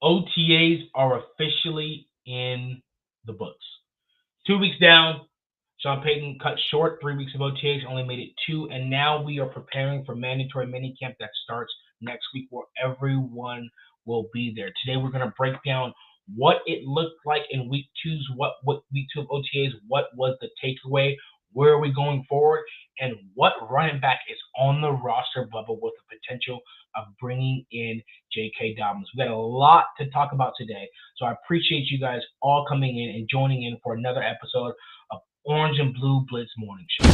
OTAs are officially in the books. 2 weeks down, Sean Payton cut short 3 weeks of OTAs, only made it 2, and now we are preparing for mandatory minicamp that starts next week where everyone will be there. Today we're going to break down what it looked like in week 2's, what week 2 of OTAs, what was the takeaway, where are we going forward, and what running back is on the roster bubble with the potential of bringing in J.K. Dobbins. We got a lot to talk about today, so I appreciate you guys all coming in and joining in for another episode of Orange and Blue Blitz Morning Show.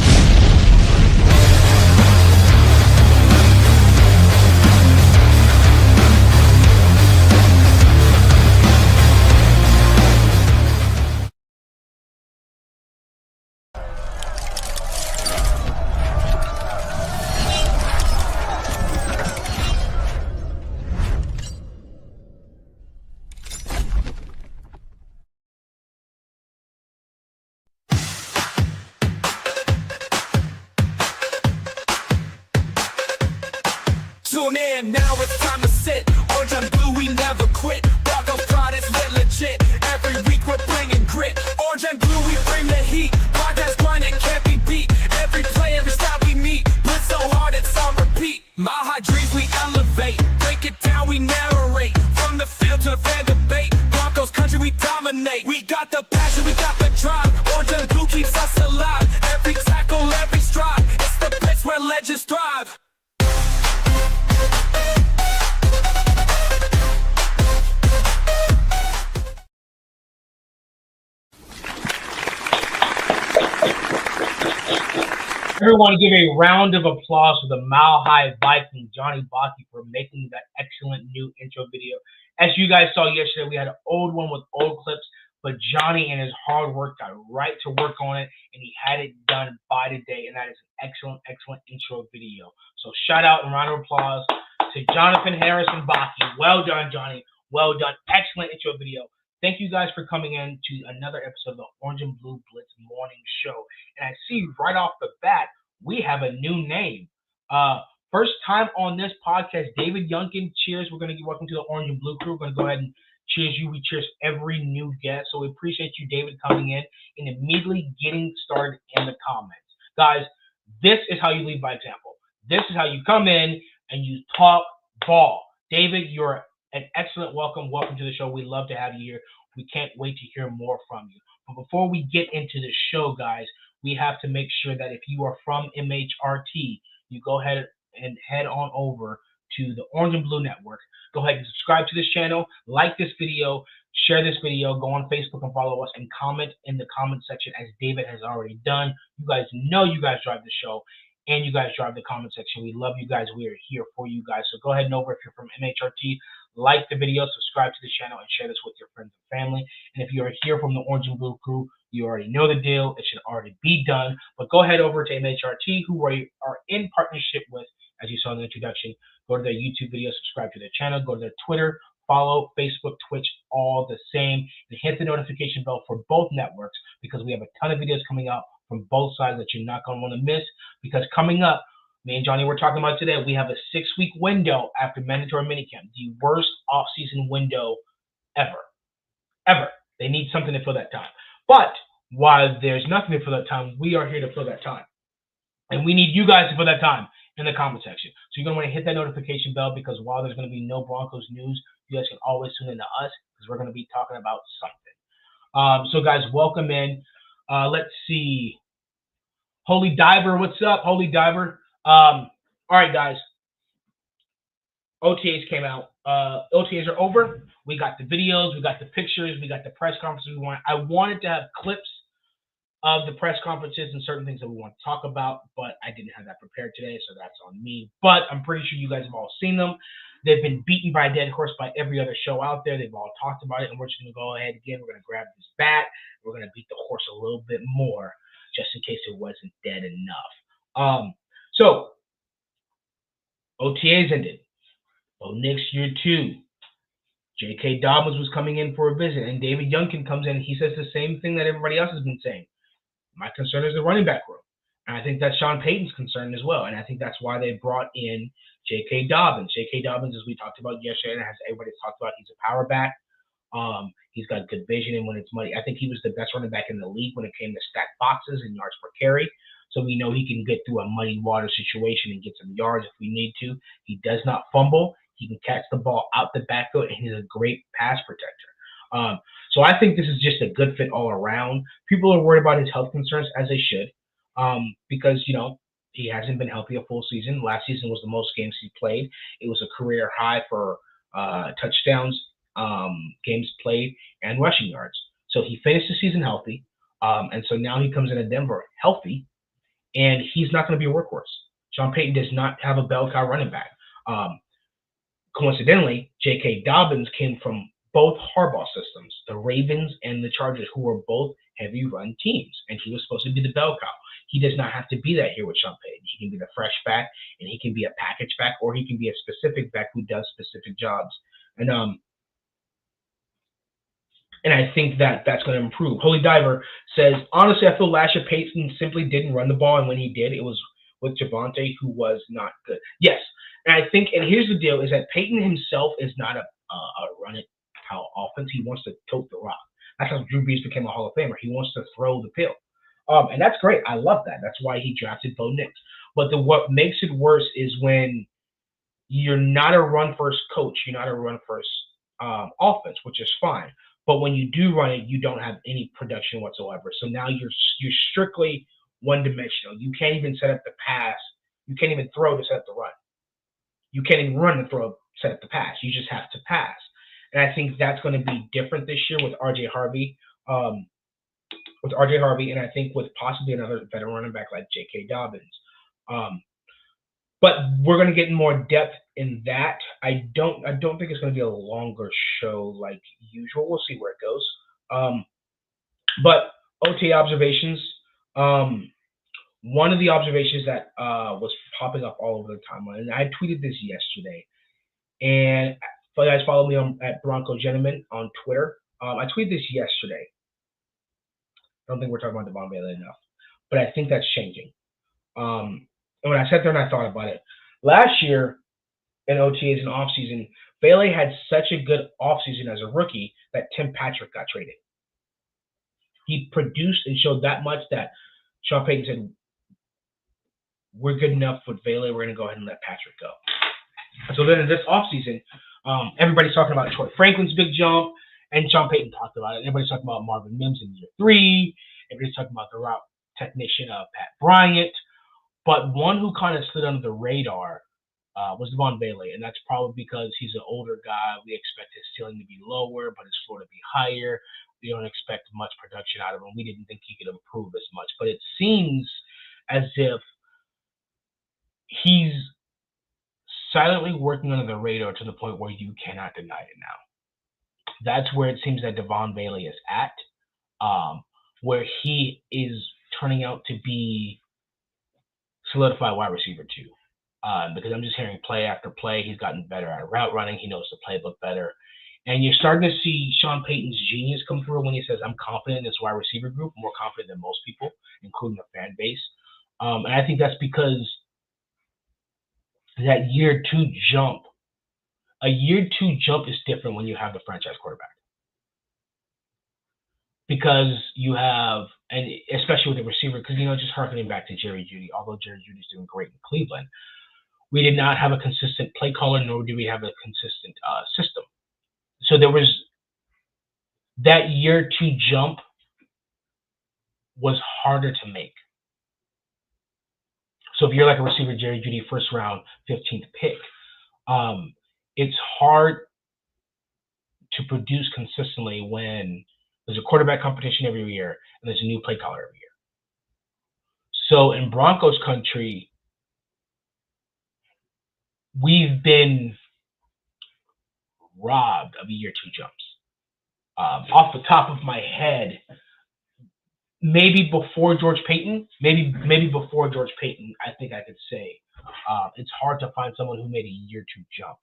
Tune in, now it's time to sit. Orange and blue, we never quit. Broncos Fridays, lit legit. Every week we're bringing grit. Orange and blue, we bring the heat. Podcast grinding can't be beat. Every play, every style we meet. Blitz so hard it's on repeat. My high dreams we elevate. Break it down, we narrate. From the field to the fan debate. Broncos Country, we dominate. We got the passion, we got the drive. Orange and blue keeps us alive. Every tackle, every stride. It's the Blitz where legends thrive. Everyone give a round of applause for the Mile High Viking, Johnny Baki, for making that excellent new intro video. As you guys saw yesterday, we had an old one with old clips, but Johnny and his hard work got right to work on it, and he had it done by today, and that is an excellent, excellent intro video. So shout out and round of applause to Jonathan Harris and Baki. Well done, Johnny. Well done. Excellent intro video. Thank you guys for coming in to another episode of the Orange and Blue Blitz Morning Show. And I see right off the bat, we have a new name. First time on this podcast, David Yunkin. Cheers. We're going to welcome to the Orange and Blue crew. We're going to go ahead and cheers you. We cheers every new guest. So we appreciate you, David, coming in and immediately getting started in the comments. Guys, this is how you lead by example. This is how you come in and you talk ball. David, you're an excellent welcome. Welcome to the show. We love to have you here. We can't wait to hear more from you. But before we get into the show, guys, we have to make sure that if you are from MHRT, you go ahead and head on over to the Orange and Blue Network. Go ahead and subscribe to this channel, like this video, share this video, go on Facebook and follow us, and comment in the comment section as David has already done. You guys know you guys drive the show, and you guys drive the comment section. We love you guys. We are here for you guys. So go ahead and over if you're from MHRT, like the video, subscribe to the channel, and share this with your friends and family. And if you are here from the Orange and Blue crew, you already know the deal. It should already be done. But go ahead over to MHRT, who we are in partnership with, as you saw in the introduction. Go to their YouTube video, subscribe to their channel, go to their Twitter, follow, Facebook, Twitch, all the same. And hit the notification bell for both networks because we have a ton of videos coming out from both sides that you're not going to want to miss. Because coming up, me and Johnny were talking about today, we have a 6-week window after mandatory minicamp, the worst off-season window ever. Ever. They need something to fill that time. But while there's nothing to fill that time, we are here to fill that time. And we need you guys to fill that time in the comment section. So you're going to want to hit that notification bell because while there's going to be no Broncos news, you guys can always tune in to us because we're going to be talking about something. So guys, welcome in. Let's see. Holy Diver, what's up? Holy Diver. All right, guys. OTAs came out. OTAs are over. We got the videos, we got the pictures, we got the press conferences we want. I wanted to have clips of the press conferences and certain things that we want to talk about, but I didn't have that prepared today, so that's on me. But I'm pretty sure you guys have all seen them. They've been beaten by a dead horse by every other show out there. They've all talked about it, and we're just going to go ahead again. We're going to grab this bat. We're going to beat the horse a little bit more, just in case it wasn't dead enough. So OTAs ended. Well, next year too. J.K. Dobbins was coming in for a visit, and David Yunkin comes in and he says the same thing that everybody else has been saying. My concern is the running back room. And I think that's Sean Payton's concern as well. And I think that's why they brought in J.K. Dobbins. J.K. Dobbins, as we talked about yesterday, and as everybody's talked about, he's a power back. He's got good vision, and when it's money, I think he was the best running back in the league when it came to stack boxes and yards per carry. So we know he can get through a muddy water situation and get some yards if we need to. He does not fumble. He can catch the ball out the backfield, and he's a great pass protector. So I think this is just a good fit all around. People are worried about his health concerns, as they should, because, he hasn't been healthy a full season. Last season was the most games he played. It was a career high for touchdowns, games played, and rushing yards. So he finished the season healthy, and so now he comes into Denver healthy, and he's not going to be a workhorse. Sean Payton does not have a bell cow running back. Coincidentally, J.K. Dobbins came from both Harbaugh systems, the Ravens and the Chargers, who were both heavy run teams, and he was supposed to be the bell cow. He does not have to be that here with Sean Payton. He can be the fresh back, and he can be a package back, or he can be a specific back who does specific jobs. And I think that that's going to improve. Holy Diver says, honestly, I feel last year Payton simply didn't run the ball, and when he did, it was with Javonte, who was not good. Yes, and I think, and here's the deal, is that Payton himself is not a run-it-how offense. He wants to tote the rock. That's how Drew Brees became a Hall of Famer. He wants to throw the pill. And that's great. I love that. That's why he drafted Bo Nix. But what makes it worse is when you're not a run-first coach, you're not a run-first offense, which is fine. But when you do run it, you don't have any production whatsoever. So now you're strictly one-dimensional. You can't even set up the pass. You can't even throw to set up the run. You can't even run and throw, set up the pass. You just have to pass. And I think that's going to be different this year with R.J. Harvey. And I think with possibly another veteran running back like J.K. Dobbins. But we're going to get more depth in that. I don't think it's going to be a longer show like usual. We'll see where it goes. But OTA observations. One of the observations that was popping up all over the timeline, and I tweeted this yesterday. And if you guys follow me at Bronco Gentleman on Twitter, I tweeted this yesterday. I don't think we're talking about Devon Bailey enough, but I think that's changing. And when I sat there and I thought about it, last year in OTAs and offseason, Bailey had such a good offseason as a rookie that Tim Patrick got traded. He produced and showed that much that Sean Payton said, we're good enough with Bailey. We're going to go ahead and let Patrick go. So then in this offseason, everybody's talking about Troy Franklin's big jump, and Sean Payton talked about it. Everybody's talking about Marvin Mims in year 3. Everybody's talking about the route technician of Pat Bryant. But one who kind of slid under the radar was Devon Bailey, and that's probably because he's an older guy. We expect his ceiling to be lower, but his floor to be higher. We don't expect much production out of him. We didn't think he could improve as much. But it seems as if he's silently working under the radar to the point where you cannot deny it now. That's where it seems that Devon Bailey is at, where he is turning out to be solidified wide receiver 2. Because I'm just hearing play after play. He's gotten better at route running. He knows the playbook better. And you're starting to see Sean Payton's genius come through when he says, I'm confident in this wide receiver group, more confident than most people, including the fan base. And I think that's because that year 2 jump, a year 2 jump is different when you have the franchise quarterback. Because you have, and especially with the receiver, because, just harkening back to Jerry Jeudy, although Jerry Jeudy's doing great in Cleveland, we did not have a consistent play caller, nor did we have a consistent system. So there was that year 2 jump was harder to make. So if you're like a receiver, Jerry Jeudy, first round, 15th pick, it's hard to produce consistently when there's a quarterback competition every year and there's a new play caller every year. So in Broncos country, we've been robbed of year 2 jumps. Off the top of my head, maybe before George Payton, maybe before George Payton, I think I could say it's hard to find someone who made a year 2 jump.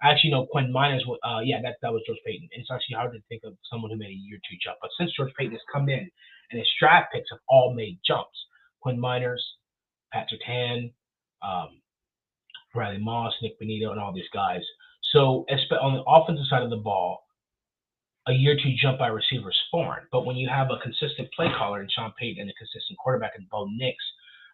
I actually know Quinn Miners. That was George Payton. It's actually hard to think of someone who made a year 2 jump. But since George Payton has come in and his draft picks have all made jumps, Quinn Miners, Pat Surtain, Riley Moss, Nick Benito, and all these guys. So on the offensive side of the ball, a year to jump by receivers foreign. But when you have a consistent play caller in Sean Payton and a consistent quarterback in Bo Nix,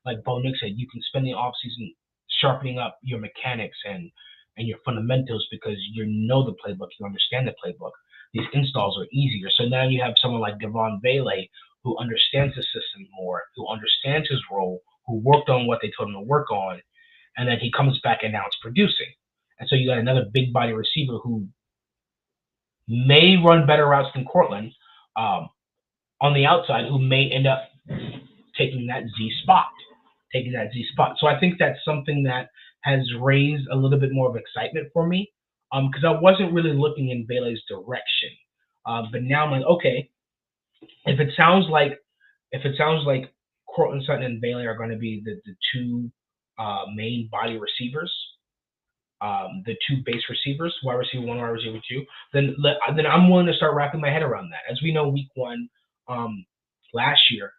like Bo Nix said, you can spend the offseason sharpening up your mechanics and your fundamentals because you know the playbook, you understand the playbook. These installs are easier. So now you have someone like Devon Bailey who understands the system more, who understands his role, who worked on what they told him to work on, and then he comes back and now it's producing. And so you got another big body receiver who may run better routes than Cortland on the outside, who may end up taking that Z spot. So I think that's something that has raised a little bit more of excitement for me because I wasn't really looking in Bailey's direction. But now I'm like, okay, if it sounds like Cortland Sutton and Bailey are going to be the two main body receivers, the two base receivers, wide receiver 1, wide receiver 2, then I'm willing to start wrapping my head around that. As we know, week 1 last year,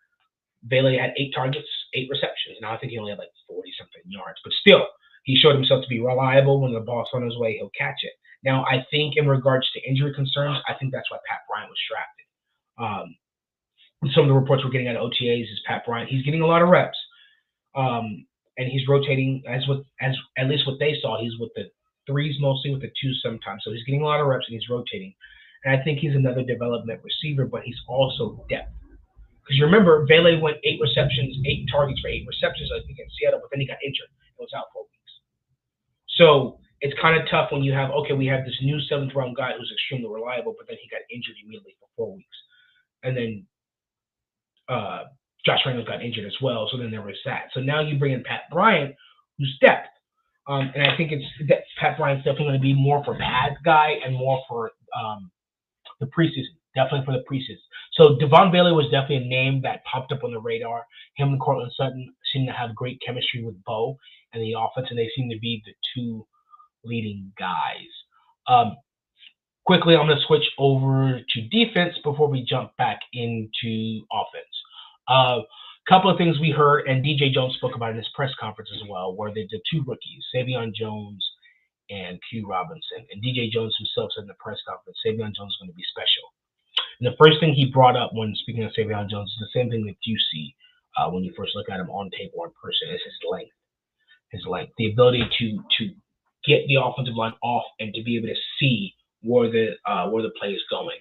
Bailey had 8 targets, 8 receptions. Now I think he only had like 40-something yards, but still, he showed himself to be reliable. When the ball's on his way, he'll catch it. Now I think in regards to injury concerns, I think that's why Pat Bryant was drafted. Some of the reports we're getting out of OTAs is Pat Bryant. He's getting a lot of reps. And he's rotating as at least what they saw. He's with the 3s mostly, with the 2s sometimes. So he's getting a lot of reps and he's rotating. And I think he's another development receiver, but he's also depth. Because you remember, Bailey went 8 targets for 8 receptions, I think, in Seattle, but then he got injured and was out 4 weeks. So it's kind of tough when you have, okay, we have this new 7th-round guy who's extremely reliable, but then he got injured immediately for 4 weeks. And then Josh Reynolds got injured as well, so then there was that. So now you bring in Pat Bryant, who's depth. And I think Pat Bryant's definitely going to be more for Pat's guy and more for the preseason. Definitely for the preseason. So Devon Bailey was definitely a name that popped up on the radar. Him and Cortland Sutton seem to have great chemistry with Bo and the offense, and they seem to be the 2 leading guys. Quickly, I'm going to switch over to defense before we jump back into offense. Couple of things we heard, and DJ Jones spoke about in his press conference as well, were the 2 rookies, Savion Jones and Q Robinson. And DJ Jones himself said in the press conference, Savion Jones is going to be special. And the first thing he brought up when speaking of Savion Jones is the same thing that you see when you first look at him on tape or in person, is his length. His length, the ability to get the offensive line off and to be able to see where the play is going.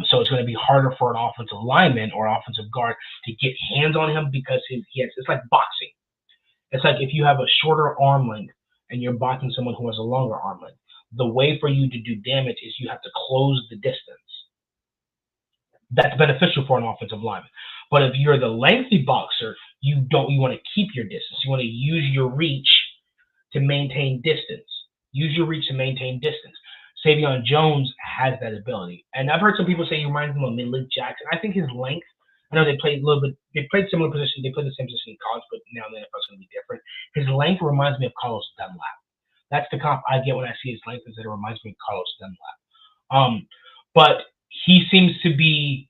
So it's going to be harder for an offensive lineman or offensive guard to get hands on him because it's like boxing. It's like if you have a shorter arm length and you're boxing someone who has a longer arm length. The way for you to do damage is you have to close the distance. That's beneficial for an offensive lineman. But if you're the lengthy boxer, you want to keep your distance. You want to use your reach to maintain distance. Savion Jones has that ability. And I've heard some people say he reminds them of Midlake Jackson. I think his length, I know they played similar positions, they played the same position in college, but now the NFL is going to be different. His length reminds me of Carlos Dunlap. That's the comp I get when I see his length, is that it reminds me of Carlos Dunlap. But he seems to be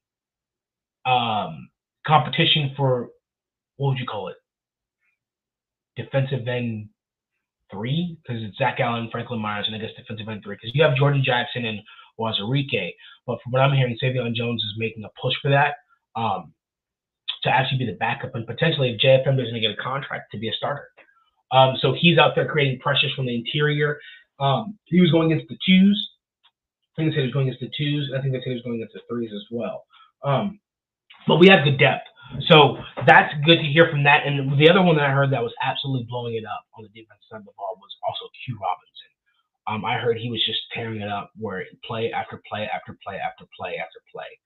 competition for, what would you call it? Defensive end 3, because it's Zach Allen, Franklin Myers, and I guess defensive end 3, because you have Jordan Jackson and Wazirike. But from what I'm hearing, Savion Jones is making a push for that to actually be the backup, and potentially if JFM doesn't get a contract, to be a starter. So he's out there creating pressures from the interior. He was going against the 2s. I think they said he was going against the 2s, and I think they said he was going against the 3s as well. But we have good depth. So that's good to hear from that. And the other one that I heard that was absolutely blowing it up on the defensive side of the ball was also Q Robinson. I heard he was just tearing it up, where play after play after play after play after play.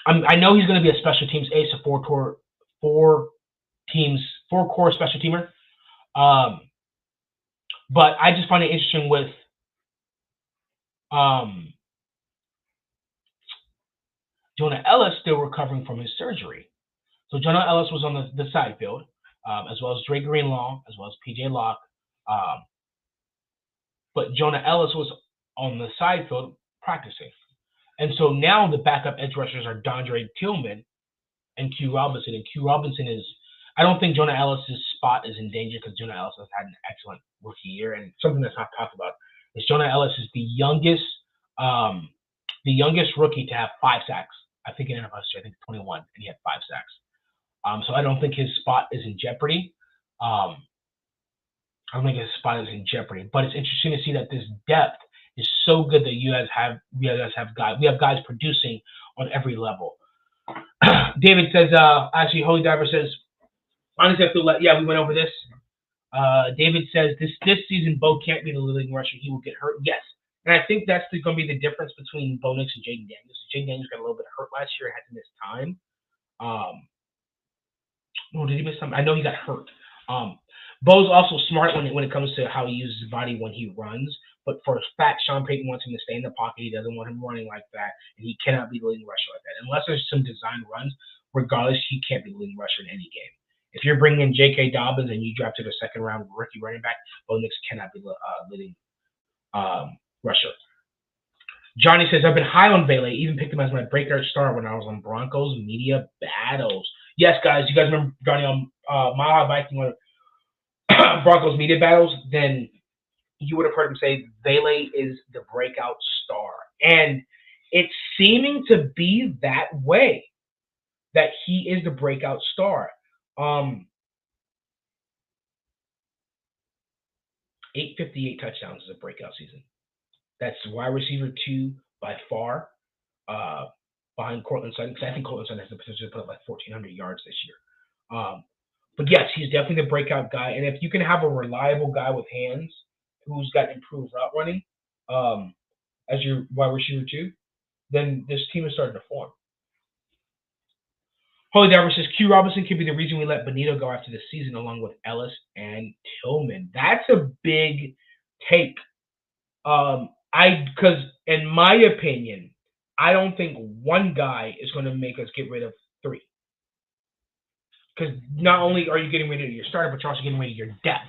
I know he's going to be a special teams ace, a four core special teamer. But I just find it interesting with Jonah Ellis still recovering from his surgery. So Jonah Ellis was on the side field, as well as Dre Greenlaw, as well as PJ Locke. But Jonah Ellis was on the side field practicing. And so now the backup edge rushers are Dondre Tillman and Q Robinson. And Q Robinson is, I don't think Jonah Ellis's spot is in danger because Jonah Ellis has had an excellent rookie year, and something that's not talked about is Jonah Ellis is the youngest rookie to have 5 sacks. I think in NFL history, I think 21, and he had 5 sacks. So I don't think his spot is in jeopardy. I don't think his spot is in jeopardy, but it's interesting to see that this depth is so good that we have guys producing on every level. David says, actually, Holy Diver says, honestly, I feel like, yeah, we went over this. David says, this season, Bo can't be the leading rusher. He will get hurt. Yes. And I think that's going to be the difference between Bo Nix and Jaden Daniels. Jaden Daniels got a little bit hurt last year. Had to miss time. Did he miss time? I know he got hurt. Bo's also smart when it comes to how he uses his body when he runs. But for a fact, Sean Payton wants him to stay in the pocket. He doesn't want him running like that. And he cannot be the leading rusher like that. Unless there's some design runs, regardless, he can't be the leading rusher in any game. If you're bringing in J.K. Dobbins and you drafted a second-round rookie running back, Bo Nix cannot be the leading rusher. Johnny says, I've been high on Vele, even picked him as my breakout star when I was on Broncos Media Battles. Yes, guys, you guys remember Johnny on Mile High Viking on Broncos Media Battles? Then you would have heard him say Vele is the breakout star. And it's seeming to be that way, that he is the breakout star. 858 touchdowns is a breakout season. That's wide receiver 2 by far, behind Cortland Sutton, because I think Cortland Sutton has the potential to put up like 1,400 yards this year. But yes, he's definitely the breakout guy. And if you can have a reliable guy with hands who's got improved route running as your wide receiver 2, then this team is starting to form. Holy Diver says, Q Robinson could be the reason we let Benito go after the season along with Ellis and Tillman. That's a big take. Because in my opinion, I don't think one guy is going to make us get rid of 3. Because not only are you getting rid of your starter, but you're also getting rid of your depth.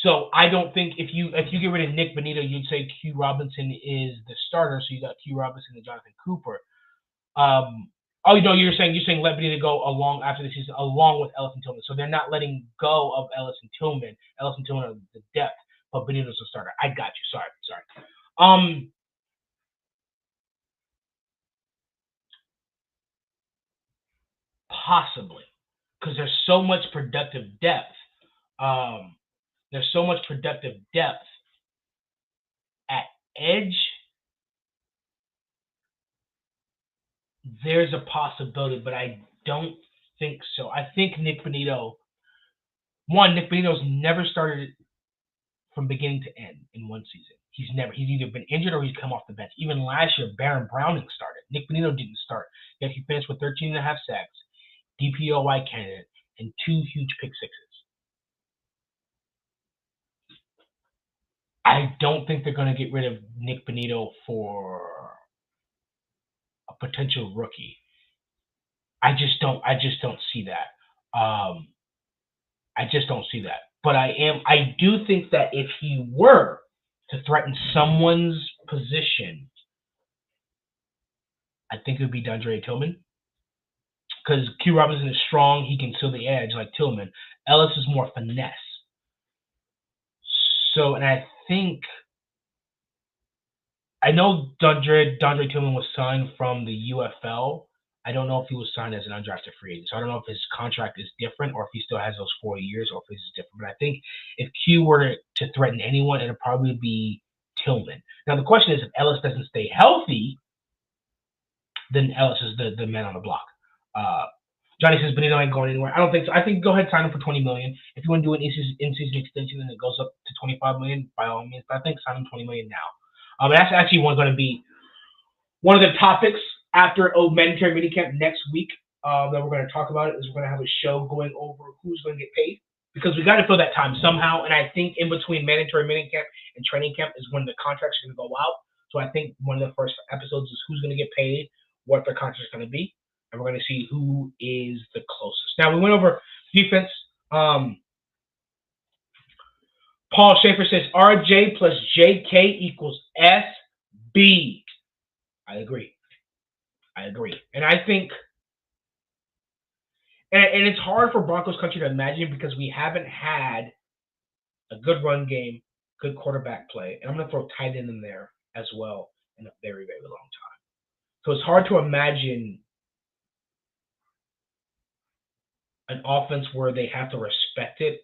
So I don't think if you get rid of Nick Benito, you'd say Q Robinson is the starter. So you got Q Robinson and Jonathan Cooper. Oh, no, you're saying let Benito go along after the season, along with Ellis and Tillman. So they're not letting go of Ellis and Tillman. Ellis and Tillman are the depth, but Benito's the starter. I got you. Sorry. Possibly, because there's so much productive depth. At edge. There's a possibility, but I don't think so. I think Nick Benito's never started from beginning to end in one season. He's either been injured or he's come off the bench. Even last year, Baron Browning started. Nick Benito didn't start. Yet he finished with 13.5 sacks, DPOY candidate, and 2 huge pick sixes. I don't think they're going to get rid of Nick Benito for a potential rookie. I just don't see that. I just don't see that. But I do think that if he were to threaten someone's position, I think it would be DeAndre Tillman. Because Q Robinson is strong, he can seal the edge like Tillman. Ellis is more finesse. So, and I know DeAndre Tillman was signed from the UFL. I don't know if he was signed as an undrafted free agent. So I don't know if his contract is different or if he still has those 4 years or if it's different. But I think if Q were to threaten anyone, it would probably be Tillman. Now, the question is, if Ellis doesn't stay healthy, then Ellis is the man on the block. Johnny says Benito ain't going anywhere. I don't think so. I think go ahead and sign him for $20 million. If you want to do an in-season extension and it goes up to $25 million, by all means. But I think sign him $20 million now. That's actually going to be one of the topics after mandatory minicamp next week that we're going to talk about. Is we're going to have a show going over who's going to get paid, because we got to fill that time somehow. And I think in between mandatory minicamp and training camp is when the contracts are going to go out. So I think one of the first episodes is who's going to get paid, what their contract is going to be, and we're going to see who is the closest. Now, we went over defense. Paul Schaefer says RJ plus JK equals SB. I agree. And I think And it's hard for Broncos country to imagine because we haven't had a good run game, good quarterback play, and I'm going to throw tight end in there as well in a very, very long time. So it's hard to imagine an offense where they have to respect it,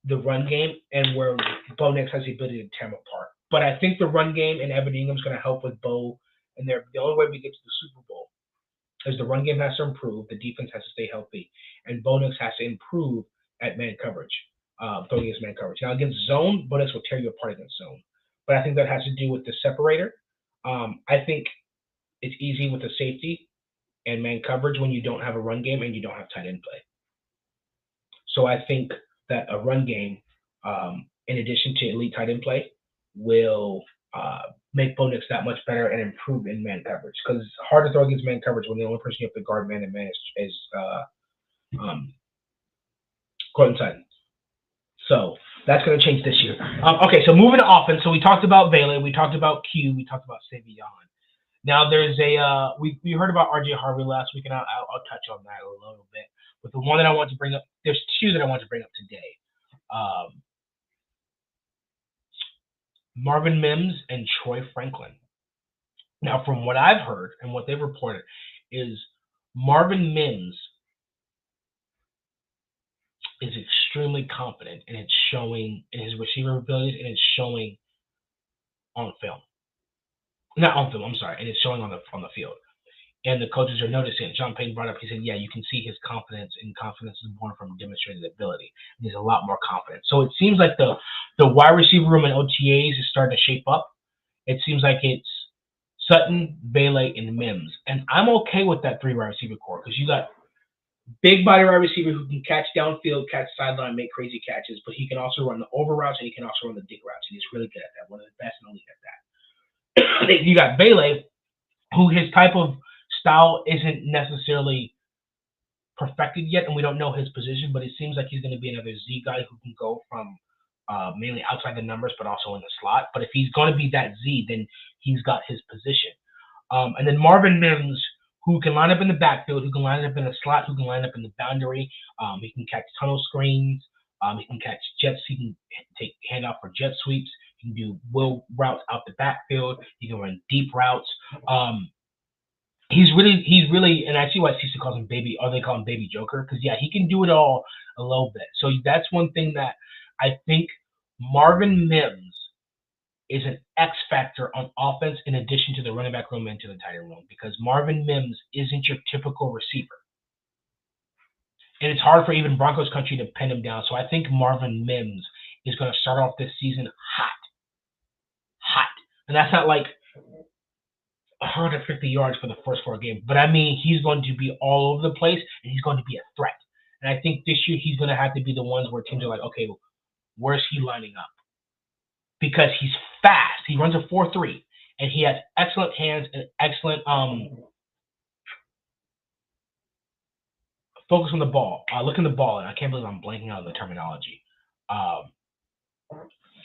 the run game, and where Bo Nix has the ability to tear them apart. But I think the run game and Evan Ingram's going to help with Bo, and the only way we get to the Super Bowl is the run game has to improve, the defense has to stay healthy, and Bo Nix has to improve at man coverage, throwing against man coverage. Now against zone, Bo Nix will tear you apart against zone. But I think that has to do with the separator. I think it's easy with the safety and man coverage when you don't have a run game and you don't have tight end play. So I think that a run game, in addition to elite tight end play, will make Bo Nix that much better and improve in man coverage. Because it's hard to throw against man coverage when the only person you have to guard man and man is Cortland Sutton. So that's going to change this year. Okay, so moving to offense. So we talked about Bailey, we talked about Q, we talked about Savion. Now there's we heard about RJ Harvey last week, and I'll touch on that a little bit. But the one that I want to bring up, there's two that I want to bring up today. Marvin Mims and Troy Franklin. Now, from what I've heard and what they've reported, is Marvin Mims is extremely confident, and it's showing in his receiver abilities, and it's showing on film. Not on film, I'm sorry, and it's showing on the field. And the coaches are noticing it. Sean Payton brought up, he said, yeah, you can see his confidence, and confidence is born from demonstrated ability. And he's a lot more confident. So it seems like the wide receiver room in OTAs is starting to shape up. It seems like it's Sutton, Bailey, and Mims. And I'm okay with that three wide receiver core because you got big body wide receiver who can catch downfield, catch sideline, make crazy catches, but he can also run the over routes and he can also run the dig routes. And he's really good at that. One of the best in the league at that. You got Bailey, who his type of style isn't necessarily perfected yet, and we don't know his position, but it seems like he's going to be another Z guy who can go from mainly outside the numbers, but also in the slot. But if he's going to be that Z, then he's got his position. And then Marvin Mims, who can line up in the backfield, who can line up in the slot, who can line up in the boundary. He can catch tunnel screens. He can catch jets. He can take handoff for jet sweeps. He can do wheel routes out the backfield. He can run deep routes. He's really, and I see why CC calls him Baby, or they call him Baby Joker, because yeah, he can do it all a little bit. So that's one thing that I think Marvin Mims is an X factor on offense in addition to the running back room and to the tight end room, because Marvin Mims isn't your typical receiver. And it's hard for even Broncos country to pin him down. So I think Marvin Mims is going to start off this season hot. And that's not like 150 yards for the first 4 games. But I mean, he's going to be all over the place, and he's going to be a threat. And I think this year he's going to have to be the ones where teams are like, okay, well, where's he lining up? Because he's fast. He runs a 4.3, and he has excellent hands and excellent focus on the ball. Look in the ball, and I can't believe I'm blanking out on the terminology.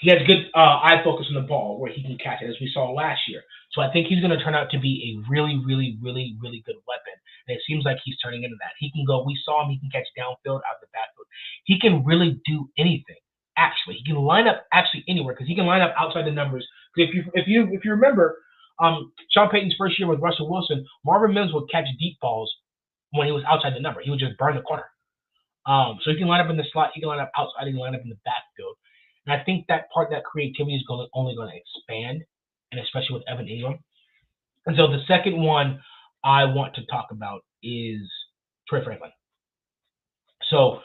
He has good eye focus on the ball where he can catch it, as we saw last year. So I think he's going to turn out to be a really, really, really, really good weapon. And it seems like he's turning into that. He can go, we saw him, he can catch downfield, out the backfield. He can really do anything, actually. He can line up actually anywhere because he can line up outside the numbers. Because if you remember, Sean Payton's first year with Russell Wilson, Marvin Mims would catch deep balls when he was outside the number. He would just burn the corner. So he can line up in the slot, he can line up outside, he can line up in the backfield. And I think that creativity is only going to expand, and especially with Evan Ingram. And so the second one I want to talk about is Troy Franklin. So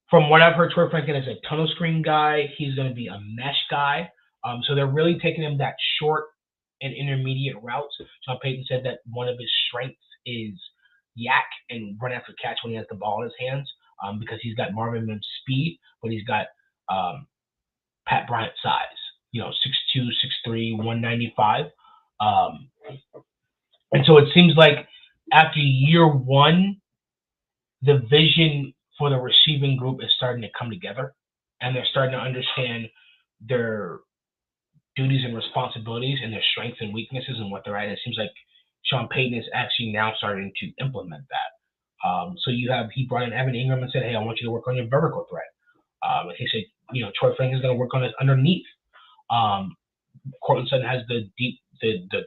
from what I've heard, Troy Franklin is a tunnel screen guy. He's going to be a mesh guy. So they're really taking him that short and intermediate routes. Sean Payton said that one of his strengths is yak and run after catch when he has the ball in his hands, because he's got Marvin Mims' speed, but he's got Pat Bryant size, 6'2", 6'3", 195. And so it seems like after year one, the vision for the receiving group is starting to come together, and they're starting to understand their duties and responsibilities and their strengths and weaknesses and what they're at. And it seems like Sean Payton is actually now starting to implement that. So he brought in Evan Ingram and said, hey, I want you to work on your vertical threat. And he said, Troy Franklin's going to work on it underneath. Cortland Sutton has the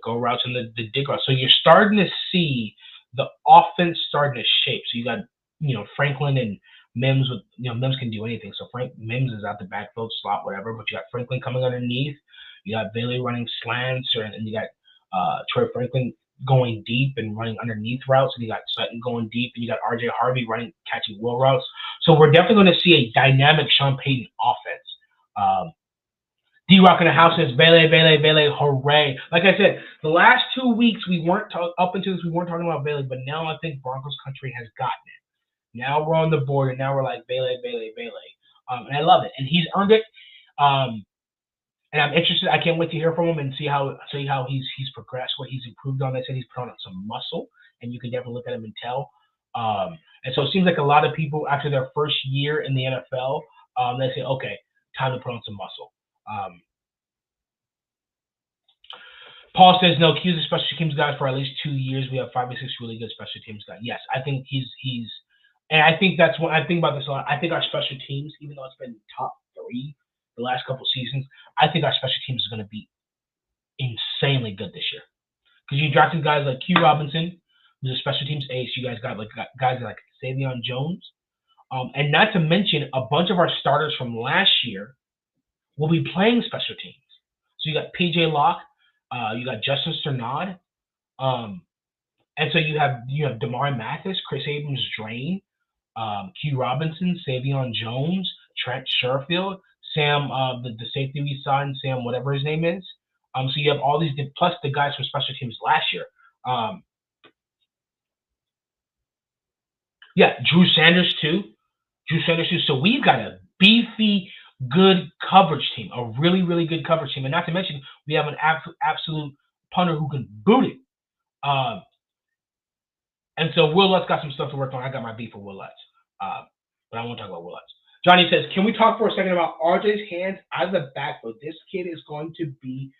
go routes and the dig routes. So you're starting to see the offense starting to shape. So you got, Franklin and Mims with, Mims can do anything. So Mims is out the backfield slot, whatever, but you got Franklin coming underneath. You got Bailey running slants, and you got Troy Franklin going deep and running underneath routes, and you got Sutton going deep, and you got RJ Harvey catching wheel routes. So we're definitely going to see a dynamic Sean Payton offense. D-Rock in the house says, Bailey, hooray. Like I said, the last 2 weeks, up until this, we weren't talking about Bailey, but now I think Broncos Country has gotten it. Now we're on the board, and now we're like, Bailey. And I love it. And he's earned it. And I'm interested. I can't wait to hear from him and see how he's progressed, what he's improved on. They said he's put on some muscle, and you can definitely look at him and tell. And so it seems like a lot of people, after their first year in the NFL, they say, okay, time to put on some muscle. Paul says, no, Q's a special teams guy for at least 2 years. We have 5 or 6 really good special teams guys. Yes, I think he's and I think that's what I think about this a lot. I think our special teams, even though it's been top 3 the last couple seasons, I think our special teams is going to be insanely good this year. Because you drafted guys like Q Robinson, who's a special teams ace. You guys got guys like Savion Jones. And not to mention, a bunch of our starters from last year will be playing special teams. So you got PJ Locke, you got Justin Sternad, and so you have Damari Mathis, Chris Abrams-Drain, Q Robinson, Savion Jones, Trent Sherfield, Sam, the safety we signed, Sam, whatever his name is. So you have all these, plus the guys from special teams last year. Drew Sanders too. So we've got a beefy, good coverage team, a really, really good coverage team. And not to mention, we have an absolute punter who can boot it. And so Will Lutz got some stuff to work on. I got my beef with Will Lutz. But I won't talk about Will Lutz. Johnny says, can we talk for a second about RJ's hands out of the backfield? This kid is going to be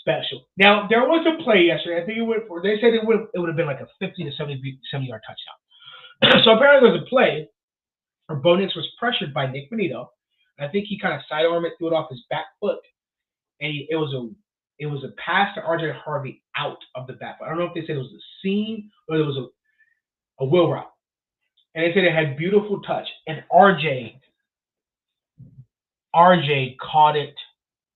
special. Now, there was a play yesterday. I think they said it would have been like a 50 to 70-yard touchdown. So apparently there's a play where Bo Nix was pressured by Nick Bonito. I think he kind of sidearmed it, threw it off his back foot, and it was a pass to RJ Harvey out of the backfield. I don't know if they said it was a seam or it was a wheel route. And they said it had beautiful touch, and RJ caught it,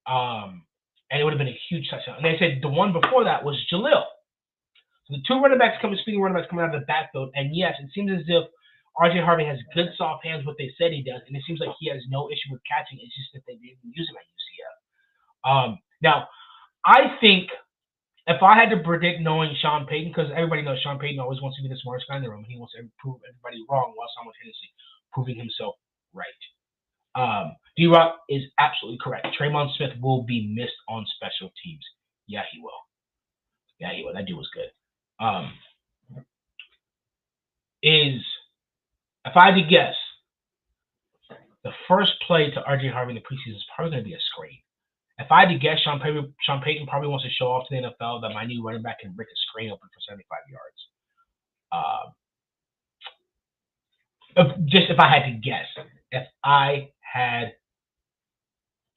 and it would have been a huge touchdown. And they said the one before that was Jalil. So the 2 speeding running backs coming out of the backfield, and yes, it seems as if RJ Harvey has good soft hands, what they said he does, and it seems like he has no issue with catching. It's just that they didn't use him at UCF. Now, I think if I had to predict knowing Sean Payton, because everybody knows Sean Payton always wants to be the smartest guy in the room, and he wants to prove everybody wrong while simultaneously proving himself right. D-Rock is absolutely correct. Traymon Smith will be missed on special teams. Yeah, he will. That dude was good. If I had to guess, the first play to RJ Harvey in the preseason is probably going to be a screen. If I had to guess, Sean Payton probably wants to show off to the NFL that my new running back can break a screen open for 75 yards. If I had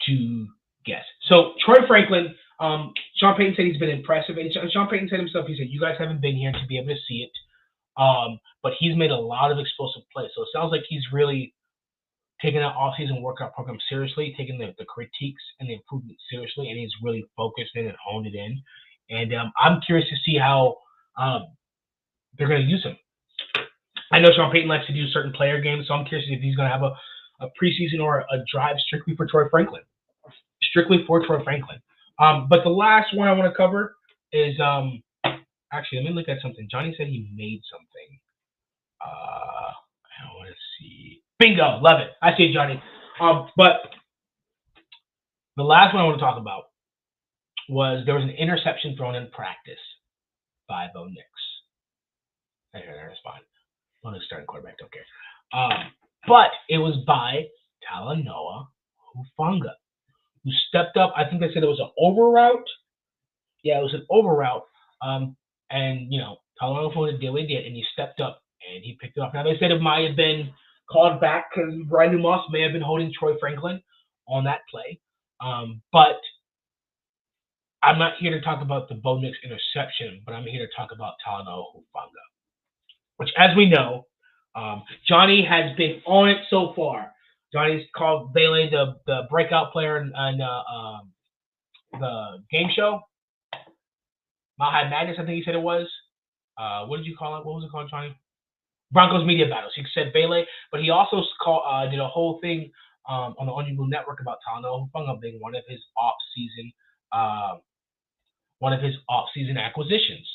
to guess. So Troy Franklin, Sean Payton said he's been impressive. And Sean Payton said himself, he said, you guys haven't been here to be able to see it. But he's made a lot of explosive plays. So it sounds like he's really taking that off-season workout program seriously, taking the critiques and the improvements seriously, and he's really focused in and honed it in. And I'm curious to see how they're going to use him. I know Sean Payton likes to do certain player games, so I'm curious if he's going to have a preseason or a drive strictly for Troy Franklin. But the last one I want to cover is actually, let me look at something. Johnny said he made something. I want to see. Bingo, love it. I see it, Johnny. But the last one I want to talk about was there was an interception thrown in practice by Bo Nix. That's fine. Well, the starting quarterback, don't care. But it was by Talanoa Hufanga, who stepped up. I think they said it was an over route. Yeah, it was an over route. And, Talanoa Hufanga did what he did, and he stepped up and he picked it off. Now, they said it might have been called back because Riley Moss may have been holding Troy Franklin on that play. But I'm not here to talk about the Bo Nix interception, but I'm here to talk about Talanoa Hufanga, which, as we know, Johnny has been on it so far. Johnny's called Bailey the breakout player on the game show. Mile High Madness, I think he said it was. What did you call it? What was it called, Johnny? Broncos Media Battles. He said Bailey, but he also did a whole thing on the Onion Blue Network about Talanoa Hufanga being one of his off-season acquisitions.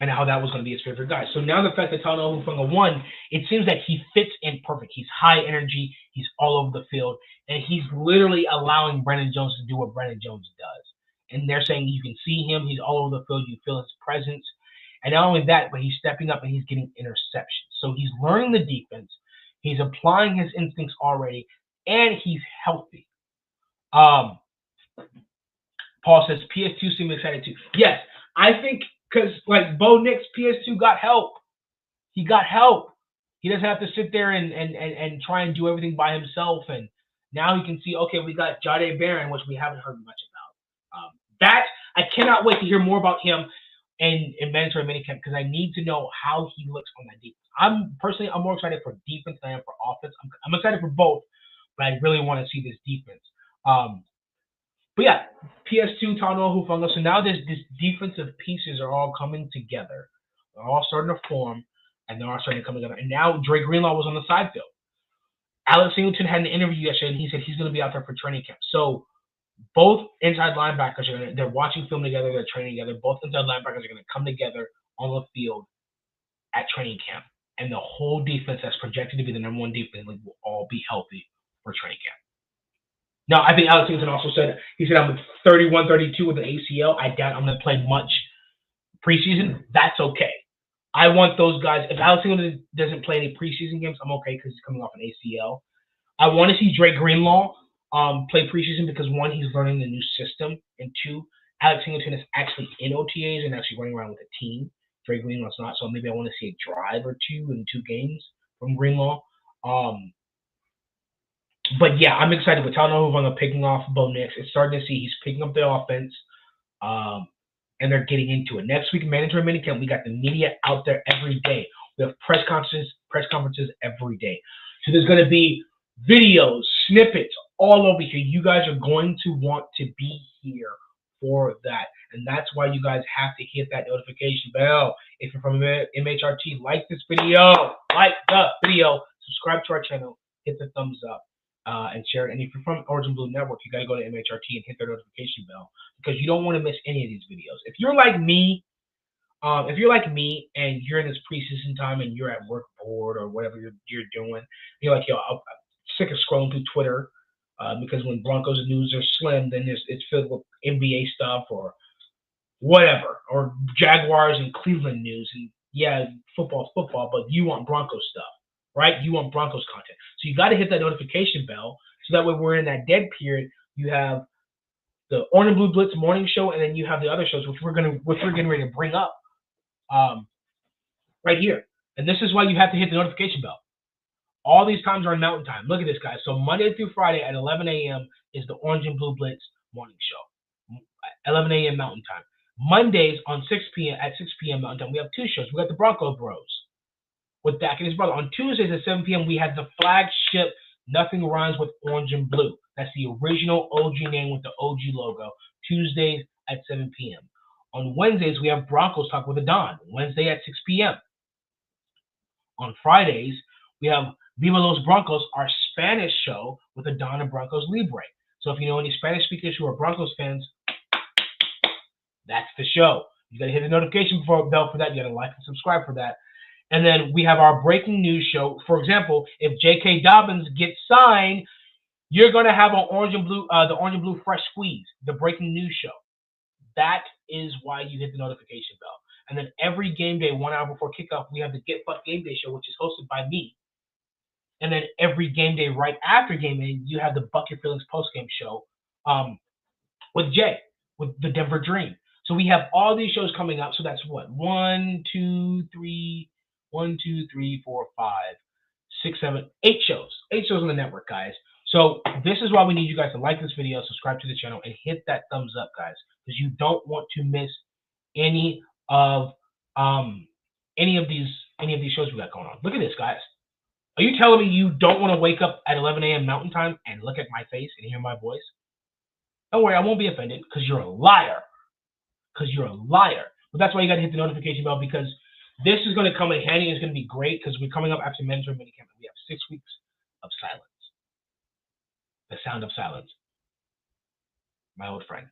And how that was going to be his favorite guy. So now the fact that Talanoa Hufanga won, it seems that he fits in perfect. He's high energy. He's all over the field. And he's literally allowing Brandon Jones to do what Brandon Jones does. And they're saying you can see him. He's all over the field. You feel his presence. And not only that, but he's stepping up and he's getting interceptions. So he's learning the defense. He's applying his instincts already. And he's healthy. Paul says, PS2 seems excited too. Yes, I think because like Bo Nix, PS2 got help. He got help. He doesn't have to sit there and try and do everything by himself. And now he can see, okay, we got Jahdae Barron, which we haven't heard much about. That I cannot wait to hear more about him in mandatory minicamp because I need to know how he looks on that defense. I'm more excited for defense than I am for offense. I'm excited for both, but I really want to see this defense. But yeah, PS2, Talanoa Hufanga. So now this defensive pieces are all coming together. They're all starting to form, and they're all starting to come together. And now Dre Greenlaw was on the side field. Alex Singleton had an interview yesterday, and he said he's going to be out there for training camp. So both inside linebackers they're watching film together, they're training together. Both inside linebackers are going to come together on the field at training camp. And the whole defense that's projected to be the number one defense will all be healthy for training camp. Now, I think Alex Singleton also said, I'm 31-32 with an ACL. I doubt I'm going to play much preseason. That's okay. I want those guys. If Alex Singleton doesn't play any preseason games, I'm okay because he's coming off an ACL. I want to see Dre Greenlaw play preseason because, one, he's learning the new system, and two, Alex Singleton is actually in OTAs and actually running around with a team. Dre Greenlaw's not, so maybe I want to see a drive or two in 2 games from Greenlaw. But yeah, I'm excited with Talanoa Hufanga picking off Bo Nix. It's starting to see he's picking up the offense, and they're getting into it. Next week, mandatory minicamp, we got the media out there every day. We have press conferences every day. So there's going to be videos, snippets all over here. You guys are going to want to be here for that. And that's why you guys have to hit that notification bell. If you're from MHRT, like this video, subscribe to our channel, hit the thumbs up. And share it. And if you're from Orange and Blue Network, you got to go to MHRT and hit their notification bell because you don't want to miss any of these videos. If you're like me, and you're in this preseason time and you're at work bored or whatever you're doing, you're like, I'm sick of scrolling through Twitter because when Broncos news are slim, then it's filled with NBA stuff or whatever, or Jaguars and Cleveland news. And yeah, football's football, but you want Broncos stuff. Right? You want Broncos content. So you got to hit that notification bell so that way we're in that dead period. You have the Orange and Blue Blitz morning show, and then you have the other shows, which we're getting ready to bring up right here. And this is why you have to hit the notification bell. All these times are in Mountain Time. Look at this, guys. So Monday through Friday at 11 a.m. is the Orange and Blue Blitz morning show. 11 a.m. Mountain Time. Mondays at 6 p.m. Mountain Time, we have 2 shows. We got the Broncos Bros with Dak and his brother. On Tuesdays at 7 p.m., we had the flagship Nothing Rhymes with Orange and Blue. That's the original OG name with the OG logo. Tuesdays at 7 p.m. On Wednesdays, we have Broncos Talk with Adon. Wednesday at 6 p.m. On Fridays, we have Viva Los Broncos, our Spanish show with Adon and Broncos Libre. So if you know any Spanish speakers who are Broncos fans, that's the show. You got to hit the notification bell for that. You got to like and subscribe for that. And then we have our breaking news show. For example, if J.K. Dobbins gets signed, you're going to have an Orange and Blue, the Orange and Blue Fresh Squeeze, the breaking news show. That is why you hit the notification bell. And then every game day, 1 hour before kickoff, we have the Get Fucked Game Day show, which is hosted by me. And then every game day right after game day, you have the Buck Your Feelings postgame show with Jay, with the Denver Dream. So we have all these shows coming up. So that's what? 1, 2, 3, 1, 2, 3, 4, 5, 6, 7, 8 shows. 8 shows on the network, guys. So this is why we need you guys to like this video, subscribe to the channel, and hit that thumbs up, guys, because you don't want to miss any of these shows we got going on. Look at this, guys. Are you telling me you don't want to wake up at 11 a.m. Mountain Time and look at my face and hear my voice? Don't worry, I won't be offended because you're a liar. Because you're a liar. But that's why you got to hit the notification bell, because this is going to come in handy. It's going to be great because we're coming up after mandatory minicamp. We have 6 weeks of silence. The sound of silence. My old friend.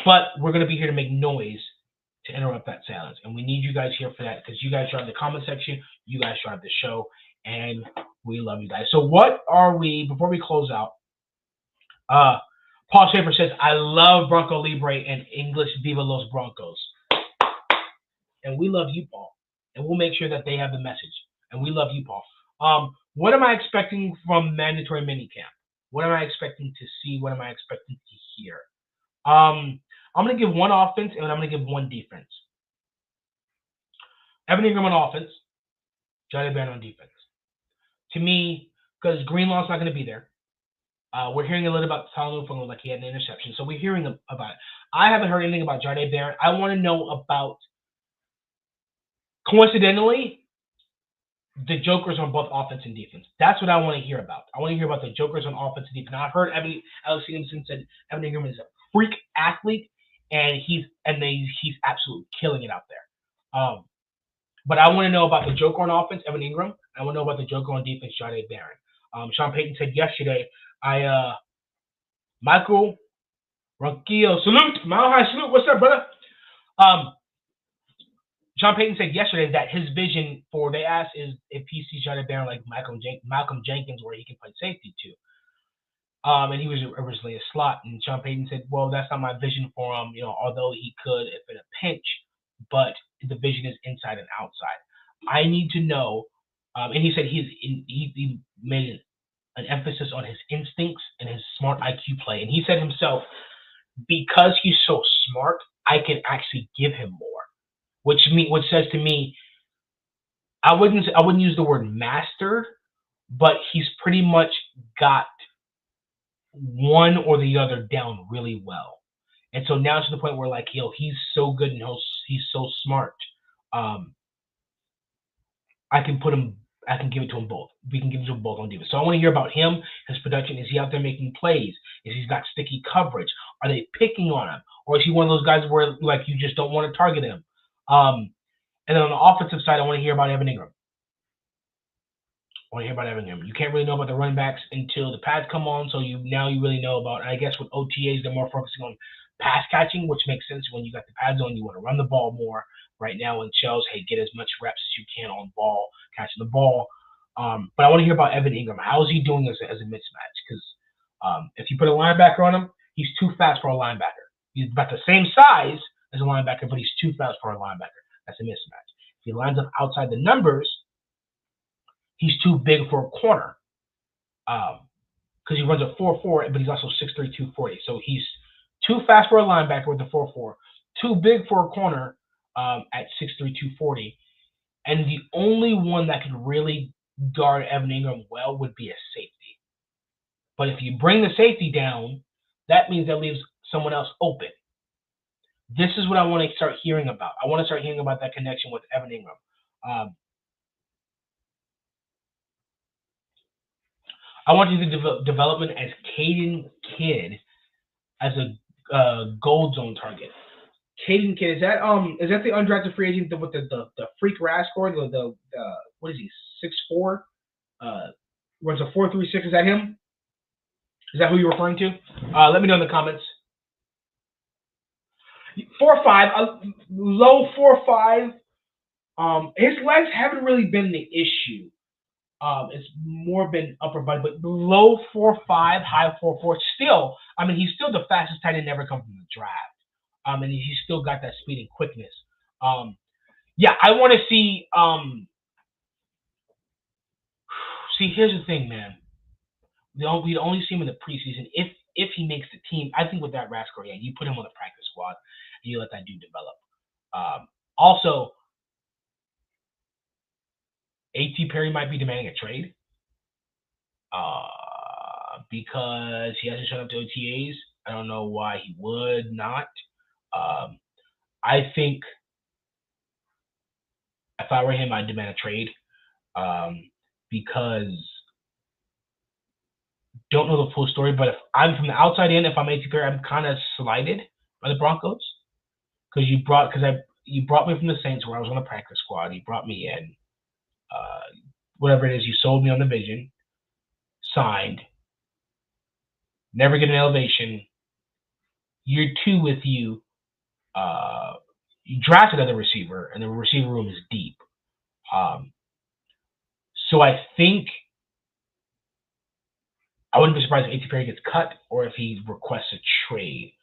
But we're going to be here to make noise to interrupt that silence. And we need you guys here for that, because you guys drive the comment section. You guys drive the show. And we love you guys. So what are we, before we close out, Paul Schaefer says, I love Bronco Libre and English Viva Los Broncos. And we love you, Paul. And we'll make sure that they have the message. And we love you, Paul. What am I expecting from mandatory minicamp? What am I expecting to see? What am I expecting to hear? I'm going to give one offense, and I'm going to give one defense. Evan Ingram on offense, Johnny Barron on defense. To me, because Greenlaw's not going to be there, we're hearing a little about Solomon Fungo, like he had an interception. So we're hearing about it. I haven't heard anything about Johnny Barron. I want to know about, coincidentally, the jokers on both offense and defense. That's what I want to hear about. I want to hear about the jokers on offense and defense. Now, I've heard Alex Stevenson said Evan Ingram is a freak athlete, and he's absolutely killing it out there. But I want to know about the joker on offense, Evan Ingram. I want to know about the joker on defense, Johnny Barron. Sean Payton said yesterday, Michael Ronquillo, salute, Mile High salute. What's up, brother? Sean Payton said yesterday that his vision for, they asked, is if he sees Johnny Barron like Malcolm Jenkins, where he can play safety too. And he was originally a slot, and Sean Payton said, well, that's not my vision for him, although he could if in a pinch, but the vision is inside and outside. I need to know, and he said he made an emphasis on his instincts and his smart IQ play, and he said himself, because he's so smart, I can actually give him more. Which says to me, I wouldn't use the word mastered, but he's pretty much got one or the other down really well. And so now it's to the point where, like, he's so good and he's so smart. I can give it to him both. We can give it to him both on defense. So I want to hear about him, his production. Is he out there making plays? Is he got sticky coverage? Are they picking on him? Or is he one of those guys where, like, you just don't want to target him? And then on the offensive side, I want to hear about Evan Ingram. You can't really know about the running backs until the pads come on, so now you really know about, and I guess with OTAs, they're more focusing on pass catching, which makes sense. When you got the pads on, you want to run the ball more. Right now in shells, hey, get as much reps as you can on ball, catching the ball. But I want to hear about Evan Ingram. How is he doing as a mismatch? Because if you put a linebacker on him, he's too fast for a linebacker. He's about the same size as a linebacker, but he's too fast for a linebacker. That's a mismatch. If he lines up outside the numbers, he's too big for a corner. Because he runs a 4.4, but he's also 6'3", 240. So he's too fast for a linebacker with the 4.4, too big for a corner at 6'3", 240. And the only one that could really guard Evan Ingram well would be a safety. But if you bring the safety down, that means that leaves someone else open. This is what I want to start hearing about. I want to start hearing about that connection with Evan Ingram. I want you to development as Caden Kidd as a gold zone target. Caden Kidd, is that the undrafted free agent with the freak RAS score? The what is he, 6'4"? Runs a 4.36. Is that him? Is that who you're referring to? Let me know in the comments. 4.5, low 4.5. His legs haven't really been the issue. It's more been upper body, but low 4.5, high 4.4. Still, I mean, he's still the fastest tight end ever come from the draft. And he's still got that speed and quickness. Yeah, I want to see. See, here's the thing, man. We'd only see him in the preseason if he makes the team. I think with that RAS score, yeah, you put him on the practice squad. and you let that dude develop. Also, A.T. Perry might be demanding a trade because he hasn't shown up to OTAs. I don't know why he would not. I think if I were him, I'd demand a trade because don't know the full story, but if I'm from the outside in, if I'm A.T. Perry, I'm kind of slighted by the Broncos because you brought me from the Saints where I was on the practice squad. You brought me in, whatever it is, you sold me on the vision, signed, never get an elevation. Year 2 with you, you drafted another receiver, and the receiver room is deep. So I think I wouldn't be surprised if A.T. Perry gets cut or if he requests a trade.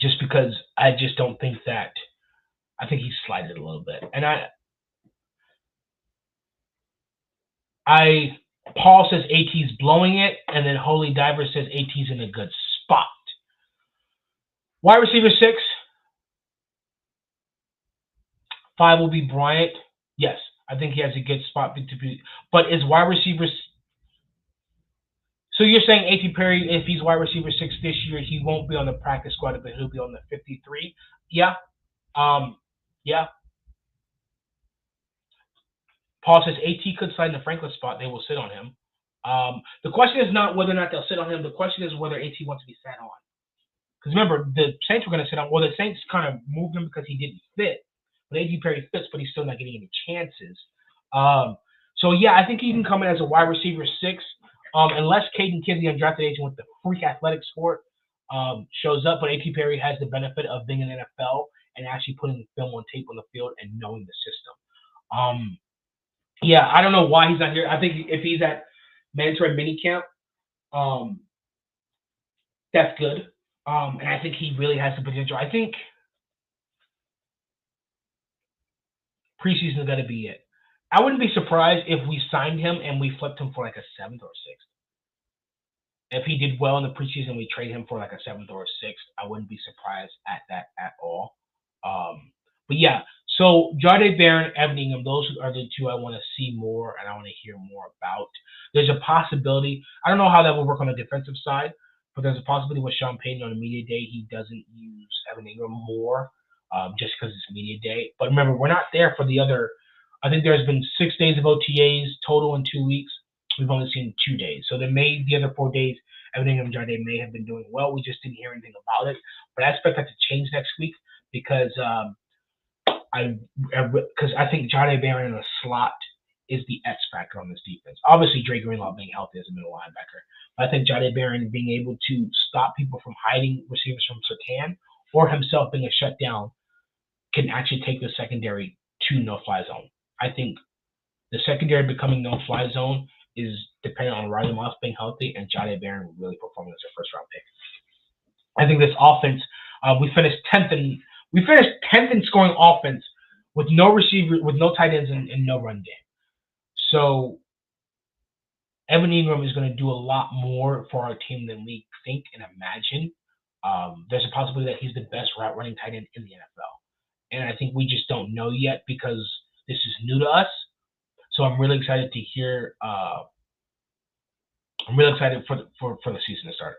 Just because I just don't think that – I think he's slighted a little bit. And Paul says AT's blowing it, and then Holy Diver says AT's in a good spot. Wide receiver 6. 5 will be Bryant. Yes, I think he has a good spot to be. But is wide receiver – so you're saying A.T. Perry, if he's wide receiver 6 this year, he won't be on the practice squad, but he'll be on the 53? Yeah. Yeah. Paul says AT could slide in the Franklin spot. They will sit on him. The question is not whether or not they'll sit on him. The question is whether AT wants to be sat on. Because remember, the Saints were going to sit on. Well, the Saints kind of moved him because he didn't fit. But A.T. Perry fits, but he's still not getting any chances. So, yeah, I think he can come in as a wide receiver 6. Unless Caden Kidd, the undrafted agent with the freak athletic sport, shows up. But A.T. Perry has the benefit of being in the NFL and actually putting film on tape on the field and knowing the system. Yeah, I don't know why he's not here. I think if he's at mandatory minicamp, that's good. And I think he really has the potential. I think preseason is going to be it. I wouldn't be surprised if we signed him and we flipped him for like a 7th or 6th. If he did well in the preseason, we trade him for like a 7th or a 6th. I wouldn't be surprised at that at all. But yeah, so Jahdae Barron, Evan Ingram, those are the 2 I want to see more and I want to hear more about. There's a possibility. I don't know how that will work on the defensive side, but there's a possibility with Sean Payton on a media day he doesn't use Evan Ingram more just because it's media day. But remember, we're not there for the other. I think there's been 6 days of OTAs total in 2 weeks. We've only seen 2 days. So the other 4 days, Evan Ingram and Jahdae may have been doing well. We just didn't hear anything about it. But I expect that to change next week because I think Jahdae Barron in a slot is the X factor on this defense. Obviously, Dre Greenlaw being healthy as a middle linebacker. I think Jahdae Barron being able to stop people from hiding receivers from Surtain or himself being a shutdown can actually take the secondary to no-fly zone. I think the secondary becoming no-fly zone is dependent on Riley Moss being healthy and Jahdae Barron really performing as a first-round pick. I think this offense, we finished 10th in scoring offense with no receiver, with no tight ends and no run game. So Evan Ingram is going to do a lot more for our team than we think and imagine. There's a possibility that he's the best route running tight end in the NFL. And I think we just don't know yet because this is new to us. So I'm really excited to hear. I'm really excited for the season to start.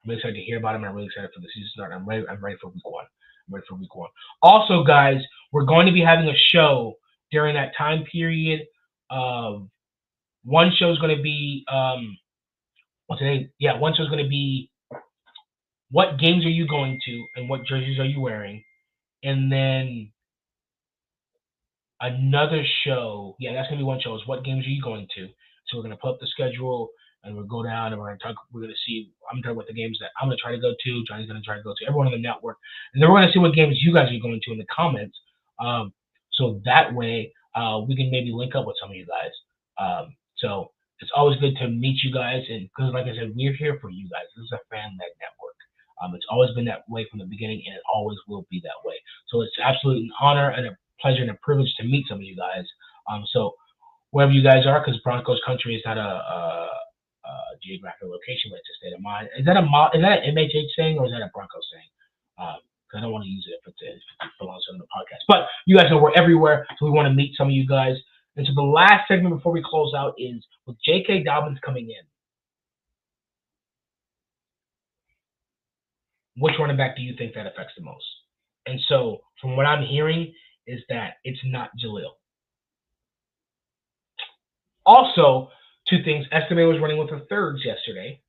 I'm really excited to hear about him. I'm really excited for the season to start. I'm ready for week 1. I'm ready for week 1. Also, guys, we're going to be having a show during that time period. One show is going to be one show is going to be what games are you going to and what jerseys are you wearing, and then another show. Yeah, that's going to be one show. Is what games are you going to? So we're going to put up the schedule and we'll go down and we're going to talk. We're going to see. I'm going to talk about the games that I'm going to try to go to. Johnny's going to try to go to. Everyone on the network, and then we're going to see what games you guys are going to in the comments. So that way we can maybe link up with some of you guys. So it's always good to meet you guys, and because like I said, we're here for you guys. This is a fan-led network. It's always been that way from the beginning, and it always will be that way. So it's absolutely an honor and a pleasure and a privilege to meet some of you guys. So wherever you guys are, because Broncos Country is not a geographic location, but it's a state of mind. Is that an MHH saying or is that a Broncos saying? I don't want to use it if it belongs on the podcast. But you guys know we're everywhere, so we want to meet some of you guys. And so the last segment before we close out is with J.K. Dobbins coming in. Which running back do you think that affects the most? And so from what I'm hearing is that it's not Jaleel. Also, two things. Estime was running with the thirds yesterday,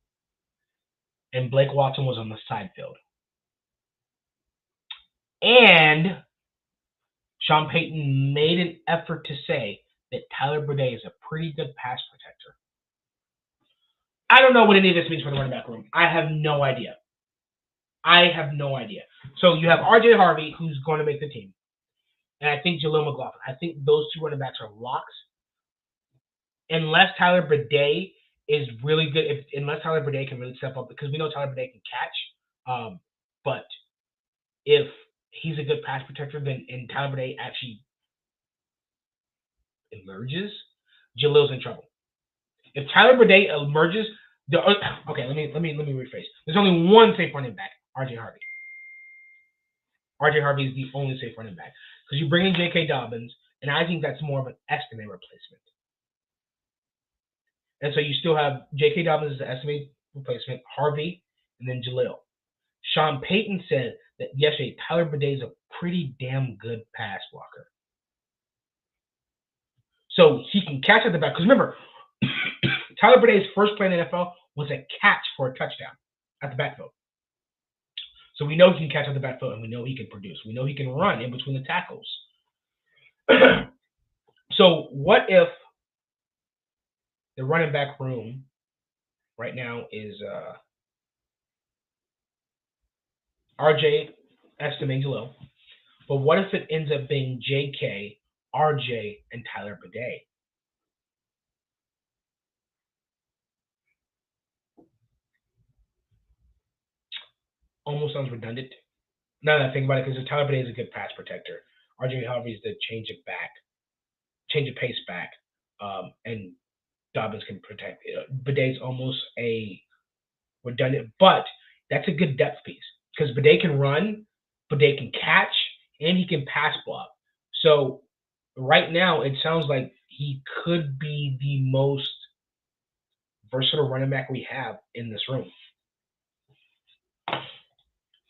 and Blake Watson was on the side field. And Sean Payton made an effort to say that Tyler Burdett is a pretty good pass protector. I don't know what any of this means for the running back room. I have no idea. So you have R.J. Harvey, who's going to make the team. And I think Jaleel McLaughlin. I think those two running backs are locks. Unless Tyler Burdett is really good, unless Tyler Burdett can really step up, because we know Tyler Burdett can catch. But if he's a good pass protector, and Tyler Burdett actually emerges, Jaleel's in trouble. If Tyler Burdett emerges, okay, let me rephrase. There's only one safe running back, R.J. Harvey. R.J. Harvey is the only safe running back because you bring in J.K. Dobbins, and I think that's more of an estimate replacement. And so you still have J.K. Dobbins as an estimate replacement, Harvey, and then Jaleel. Sean Payton said that yesterday Tyler Burdett is a pretty damn good pass blocker. So he can catch at the back. Because remember, Tyler Burdett's first play in the NFL was a catch for a touchdown at the backfield. So we know he can catch at the backfield, and we know he can produce. We know he can run in between the tackles. So what if the running back room right now is RJ, Estime, Jaleel, but what if it ends up being JK, RJ, and Tyler Burdett? Almost sounds redundant. Now that I think about it, because Tyler Burdett is a good pass protector. RJ Harvey is the change of pace back, and Dobbins can protect. Burdett's almost a redundant, but that's a good depth piece because Burdett can run, Burdett can catch, and he can pass block. So right now, it sounds like he could be the most versatile running back we have in this room.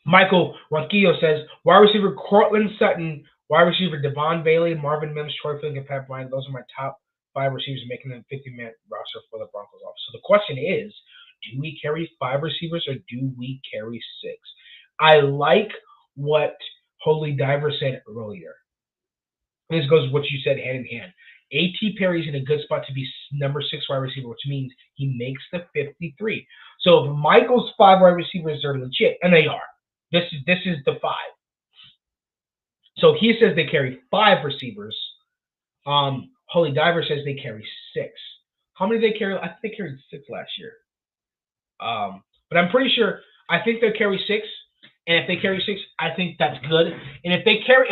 Michael Ronquillo says, wide receiver Cortland Sutton, wide receiver Devon Bailey, Marvin Mims, Troy Fink, and Pat Bryant. Those are my top 5 receivers making the 50-man roster for the Broncos office. So the question is, do we carry 5 receivers or do we carry 6? I like what Holy Diver said earlier. This goes with what you said hand in hand. A.T. Perry's in a good spot to be number 6 wide receiver, which means he makes the 53. So if Michael's 5 wide receivers are legit, and they are, this is the 5. So he says they carry 5 receivers. Holy Diver says they carry 6. How many did they carry? I think they carried 6 last year. But I'm pretty sure. I think they'll carry 6. And if they carry 6, I think that's good. And if they carry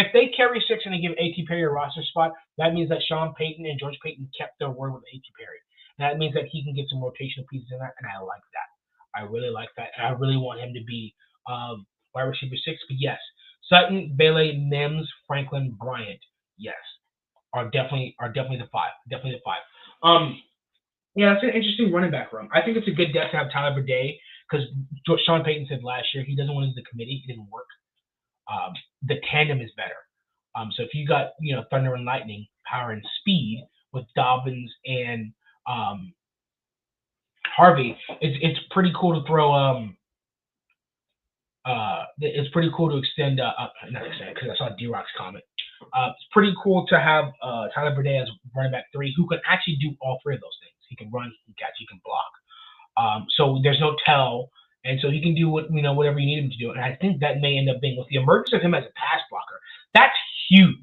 6 and they give A.T. Perry a roster spot, that means that Sean Payton and George Payton kept their word with A.T. Perry. And that means that he can get some rotational pieces in that, and I like that. I really like that. And I really want him to be wide receiver 6. But yes, Sutton, Bailey, Mims, Franklin, Bryant, yes, are definitely the 5. Definitely the 5. Yeah, that's an interesting running back room. I think it's a good depth to have Tyler Burdett because Sean Payton said last year he doesn't want to use the committee. It didn't work. The tandem is better. So if you got thunder and lightning, power and speed with Dobbins and Harvey, it's pretty cool to throw. It's pretty cool to extend. Not extend because I saw D-Rock's comment. It's pretty cool to have Tyler Burdett as running back 3 who can actually do all 3 of those things. He can run, he can catch, he can block. So there's no tell, and so he can do whatever you need him to do. And I think that may end up being with the emergence of him as a pass blocker. That's huge.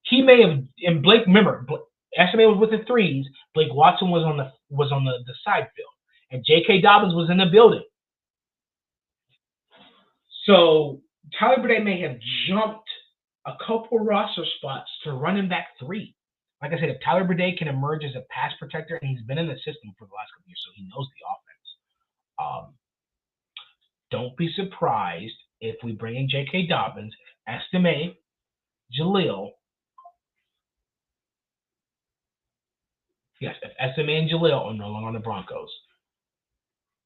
He may have, and Blake, remember, Estime was with the 3s. Blake Watson was on the side field, and J.K. Dobbins was in the building. So Tyler Burdett may have jumped a couple roster spots to running back 3. Like I said, if Tyler Burdett can emerge as a pass protector, and he's been in the system for the last couple years, so he knows the offense. Don't be surprised if we bring in J.K. Dobbins, Estime, Jaleel. Yes, if Estime and Jaleel are no longer on the Broncos,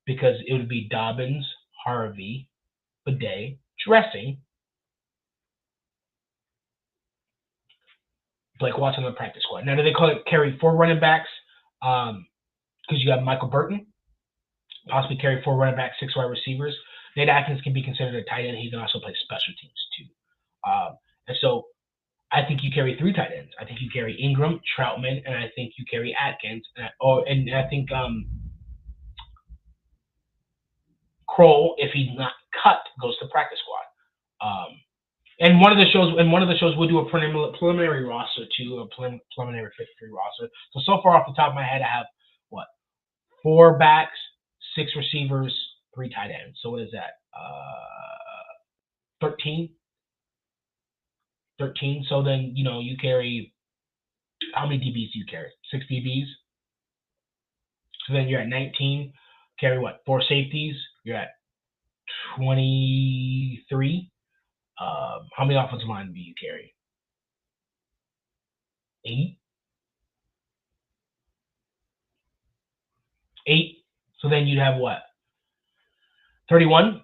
because it would be Dobbins, Harvey, Bidet, Dressing, Blake Watson on the practice squad. Now, do they carry 4 running backs? Because you have Michael Burton, possibly carry 4 running backs, 6 wide receivers. Nate Atkins can be considered a tight end. He can also play special teams too. And so I think you carry 3 tight ends. I think you carry Ingram, Troutman, and I think you carry Atkins. And I think Kroll, if he's not cut, goes to practice squad. And one of the shows we'll do a preliminary roster too, a preliminary 53 roster. So far off the top of my head, I have 4 backs, 6 receivers, 3 tight ends. So what is that? 13. 13. So then you carry, how many DBs do you carry? 6 DBs. So then you're at 19. Carry 4 safeties? You're at 23. How many offensive line do you carry? 8. 8. So then you'd have 31.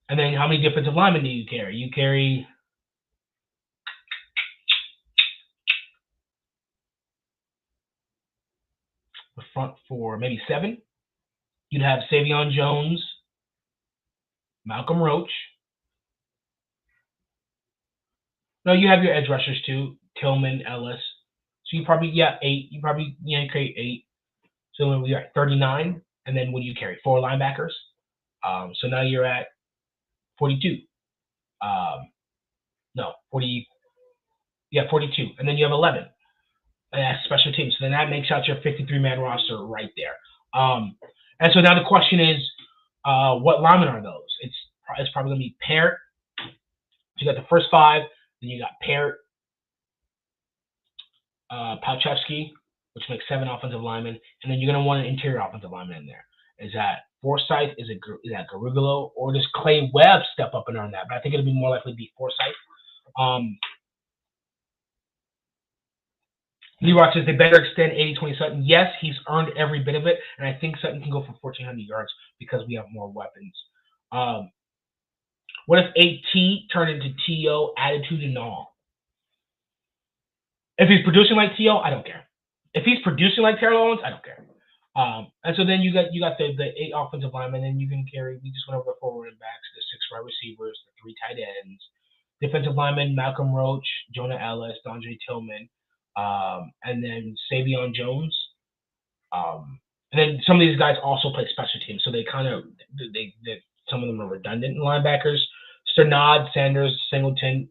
And then how many defensive linemen do you carry? You carry the front 4, maybe 7. You'd have Savion Jones, Malcolm Roach. No, you have your edge rushers too, Tillman, Ellis. So you probably 8. You probably carry 8. So when we are at 39, and then what do you carry? 4 linebackers. So now you're at 42. 40. Yeah, 42, and then you have 11. And that's special teams. So then that makes out your 53-man roster right there. And so now the question is, what linemen are those? It's probably going to be Parrott. So you got the first 5. Then you got Parrott, Palchevsky, which makes 7 offensive linemen, and then you're going to want an interior offensive lineman in there. Is that Forsyth? Is that Garugolo? Or does Clay Webb step up and earn that? But I think it'll be more likely to be Forsyth. Leroy says they better extend 80-20 Sutton. Yes, he's earned every bit of it, and I think Sutton can go for 1,400 yards because we have more weapons. What if AT turned into T.O. attitude and all? If he's producing like T.O., I don't care. If he's producing like Terrell Owens, I don't care. And so then you got the 8 offensive linemen, and you can carry. We just went over the 4 running backs, the 6 wide receivers, the 3 tight ends, defensive linemen: Malcolm Roach, Jonah Ellis, Dondre Tillman, and then Savion Jones. And then some of these guys also play special teams, so they some of them are redundant linebackers. Sternad, Sanders, Singleton,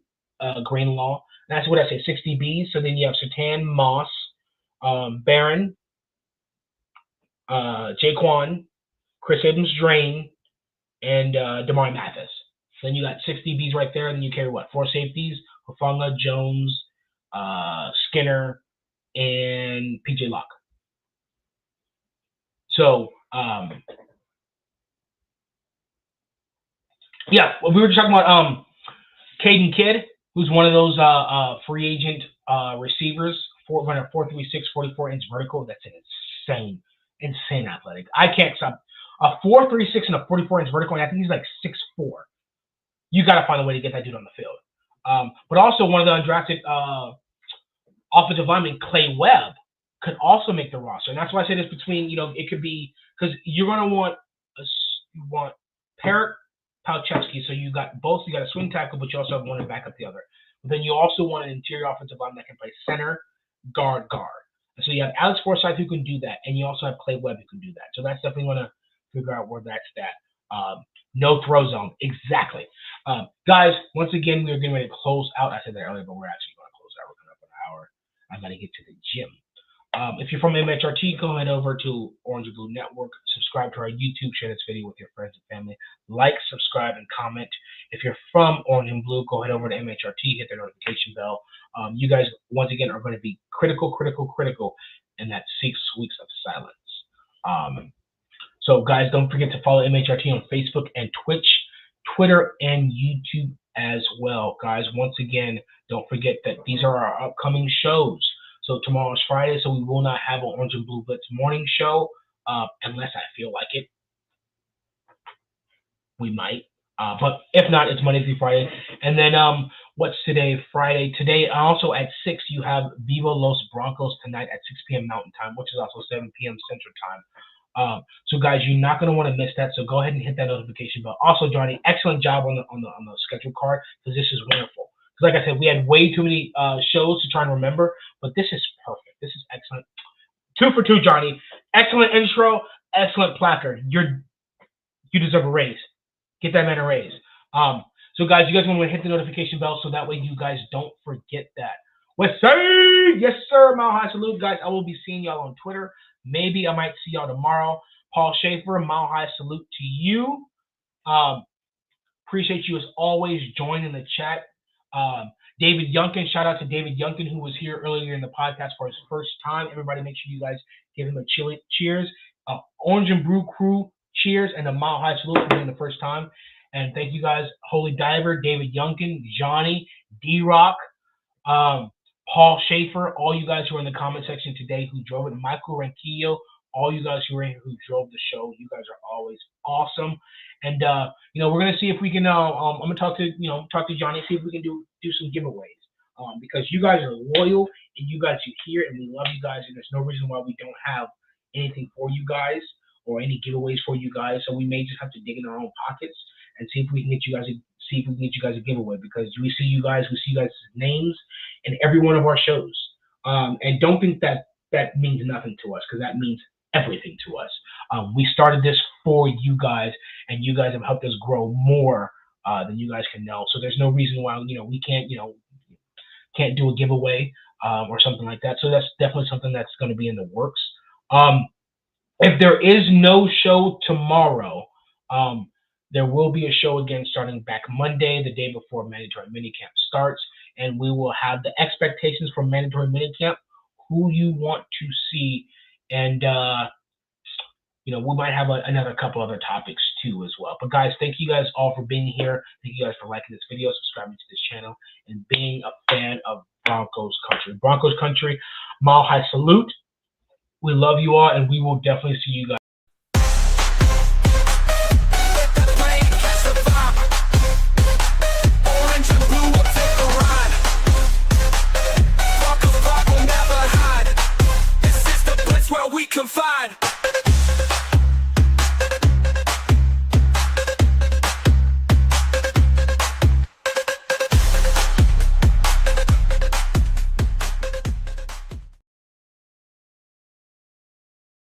Greenlaw. And that's what I say, 6 DBs. So then you have Sertan, Moss, Barron, Jaquan, Chris Abrams-Drain, and Damari Mathis. So then you got 6 DBs right there. And then you carry 4 safeties: Hufanga, Jones, Skinner, and PJ Locke. So, we were just talking about Caden Kidd, who's one of those free agent receivers, 4'3", 44-inch vertical. That's an insane athletic. I can't stop. A 4'3", and a 44-inch vertical, and I think he's like 6'4". You got to find a way to get that dude on the field. But also one of the undrafted offensive linemen, Clay Webb, could also make the roster. And that's why I say this between, it could be, because you're going to want Parrott, Palchevsky, so you got a swing tackle, but you also have one to back up the other. But then you also want an interior offensive lineman that can play center, guard. And so you have Alex Forsyth who can do that, and you also have Clay Webb who can do that. So that's definitely going to figure out where that's at. No throw zone, exactly. Guys, once again, we are getting ready to close out. I said that earlier, but we're actually going to close out. We're coming up an hour. I got to get to the gym. If you're from MHRT, go head over to Orange and Blue Network. Subscribe to our YouTube. Share this video with your friends and family. Like, subscribe, and comment. If you're from Orange and Blue, go head over to MHRT. Hit the notification bell. You guys, once again, are going to be critical in that 6 weeks of silence. So, guys, don't forget to follow MHRT on Facebook and Twitch. Twitter, and YouTube as well, guys. Once again, don't forget that these are our upcoming shows. So tomorrow's Friday, so we will not have an Orange and Blue Blitz morning show unless I feel like it. We might. But if not, it's Monday through Friday. And then what's today? Friday. Today, also at 6, you have Viva Los Broncos tonight at 6 p.m. Mountain Time, which is also 7 p.m. Central Time. So guys, you're not going to want to miss that. So go ahead and hit that notification bell. Also, Johnny, excellent job on the schedule card, because this is wonderful. Because like I said, we had way too many shows to try and remember, but this is perfect. This is excellent. 2 for 2, Johnny. Excellent intro, excellent placard. You deserve a raise. Get that man a raise. So guys, you guys want to hit the notification bell so that way you guys don't forget that. What's say? Yes, sir. Mile High Salute, guys. I will be seeing y'all on Twitter. Maybe I might see y'all tomorrow. Paul Schaefer, Mile High Salute to you. Appreciate you as always joining the chat. David Yunkin, shout out to David Yunkin, who was here earlier in the podcast for his first time. Everybody, make sure you guys give him a cheers. Orange and Brew Crew, cheers, and a Mile High Salute for being the first time. And thank you guys, Holy Diver, David Yunkin, Johnny, D-Rock, Paul Schaefer, all you guys who are in the comment section today who drove it, Michael Ranquillo, all you guys who are here who drove the show. You guys are always awesome. And we're gonna see if we can. I'm gonna talk to Johnny, see if we can do some giveaways. Because you guys are loyal and you guys are here and we love you guys, and there's no reason why we don't have anything for you guys or any giveaways for you guys. So we may just have to dig in our own pockets and see if we can get you guys a giveaway, because we see you guys' names in every one of our shows. And don't think that means nothing to us, because that means everything to us. We started this for you guys, and you guys have helped us grow more than you guys can know. So there's no reason why we can't do a giveaway or something like that. So that's definitely something that's going to be in the works. If there is no show tomorrow, there will be a show again starting back Monday, the day before mandatory minicamp starts, and we will have the expectations for mandatory minicamp, who you want to see, and we might have another couple other topics too as well. But guys, thank you guys all for being here. Thank you guys for liking this video, subscribing to this channel, and being a fan of Broncos Country. Broncos Country, Mile High Salute. We love you all, and we will definitely see you guys.